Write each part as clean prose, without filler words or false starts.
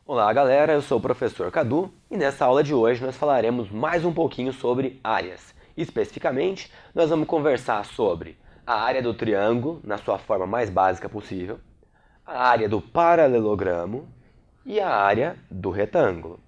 Olá galera, eu sou o professor Cadu e nessa aula de hoje nós falaremos mais um pouquinho sobre áreas. Especificamente, nós vamos conversar sobre a área do triângulo na sua forma mais básica possível, a área do paralelogramo e a área do retângulo.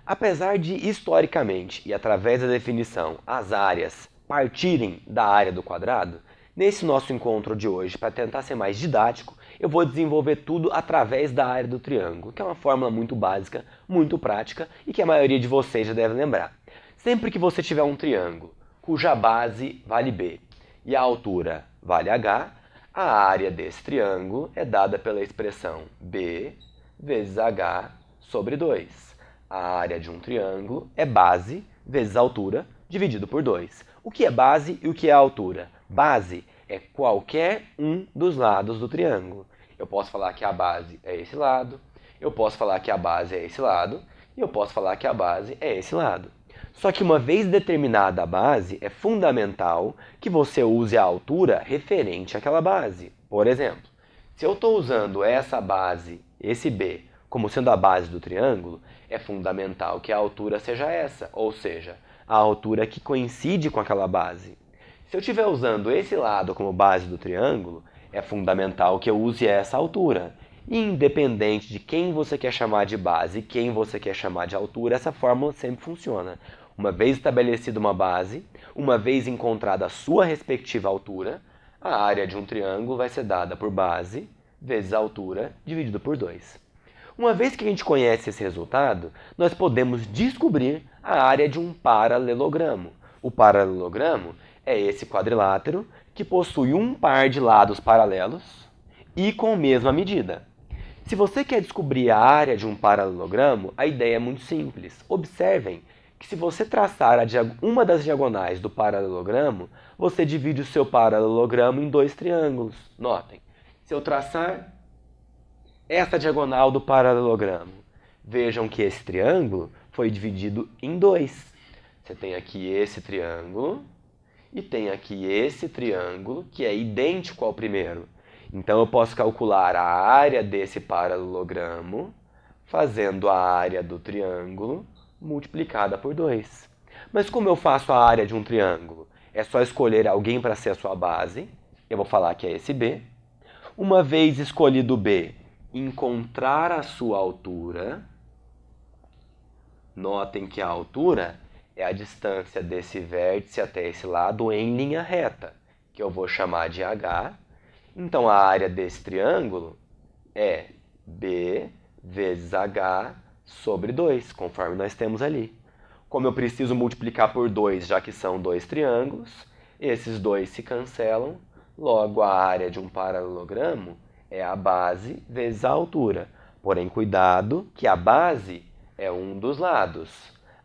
Apesar de, historicamente e através da definição, as áreas partirem da área do quadrado, nesse nosso encontro de hoje, para tentar ser mais didático, eu vou desenvolver tudo através da área do triângulo, que é uma fórmula muito básica, muito prática e que a maioria de vocês já deve lembrar. Sempre que você tiver um triângulo cuja base vale B e a altura vale H, a área desse triângulo é dada pela expressão B vezes H sobre 2. A área de um triângulo é base vezes altura dividido por 2. O que é base e o que é altura? Base é qualquer um dos lados do triângulo. Eu posso falar que a base é esse lado, eu posso falar que a base é esse lado, e eu posso falar que a base é esse lado. Só que uma vez determinada a base, é fundamental que você use a altura referente àquela base. Por exemplo, se eu estou usando essa base, esse B, como sendo a base do triângulo, é fundamental que a altura seja essa, ou seja, a altura que coincide com aquela base. Se eu estiver usando esse lado como base do triângulo, é fundamental que eu use essa altura. Independente de quem você quer chamar de base e quem você quer chamar de altura, essa fórmula sempre funciona. Uma vez estabelecida uma base, uma vez encontrada a sua respectiva altura, a área de um triângulo vai ser dada por base vezes altura dividido por 2. Uma vez que a gente conhece esse resultado, nós podemos descobrir a área de um paralelogramo. O paralelogramo é esse quadrilátero que possui um par de lados paralelos e com mesma medida. Se você quer descobrir a área de um paralelogramo, a ideia é muito simples. Observem que se você traçar uma das diagonais do paralelogramo, você divide o seu paralelogramo em dois triângulos. Notem, se eu traçar essa diagonal do paralelogramo, vejam que esse triângulo foi dividido em dois. Você tem aqui esse triângulo e tem aqui esse triângulo que é idêntico ao primeiro. Então eu posso calcular a área desse paralelogramo fazendo a área do triângulo multiplicada por 2. Mas como eu faço a área de um triângulo? É só escolher alguém para ser a sua base. Eu vou falar que é esse B. Uma vez escolhido B, encontrar a sua altura. Notem que a altura é a distância desse vértice até esse lado em linha reta, que eu vou chamar de H. Então, a área desse triângulo é B vezes H sobre 2, conforme nós temos ali. Como eu preciso multiplicar por 2, já que são dois triângulos, esses dois se cancelam, logo a área de um paralelogramo é a base vezes a altura. Porém, cuidado que a base é um dos lados.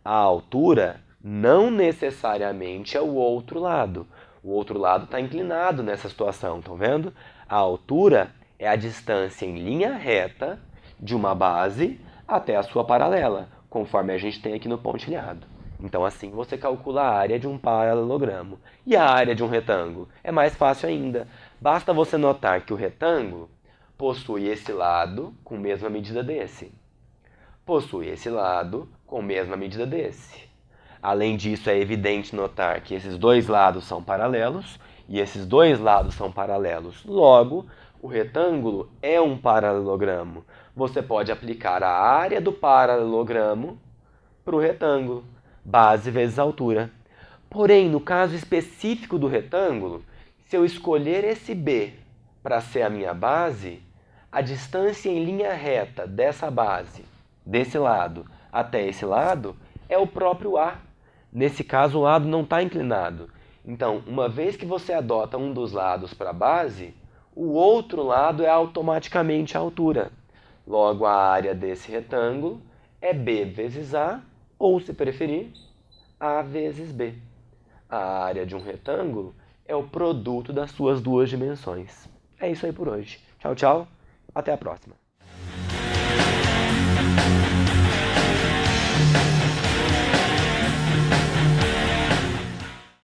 A altura não necessariamente é o outro lado. O outro lado está inclinado nessa situação, estão vendo? A altura é a distância em linha reta de uma base até a sua paralela, conforme a gente tem aqui no pontilhado. Então assim você calcula a área de um paralelogramo. E a área de um retângulo? É mais fácil ainda. Basta você notar que o retângulo possui esse lado com a mesma medida desse. Possui esse lado com a mesma medida desse. Além disso, é evidente notar que esses dois lados são paralelos e esses dois lados são paralelos. Logo, o retângulo é um paralelogramo. Você pode aplicar a área do paralelogramo para o retângulo, base vezes altura. Porém, no caso específico do retângulo, se eu escolher esse B para ser a minha base, a distância em linha reta dessa base, desse lado até esse lado, é o próprio A. Nesse caso, o lado não está inclinado. Então, uma vez que você adota um dos lados para a base, o outro lado é automaticamente a altura. Logo, a área desse retângulo é B vezes A, ou, se preferir, A vezes B. A área de um retângulo é o produto das suas duas dimensões. É isso aí por hoje. Tchau, tchau. Até a próxima.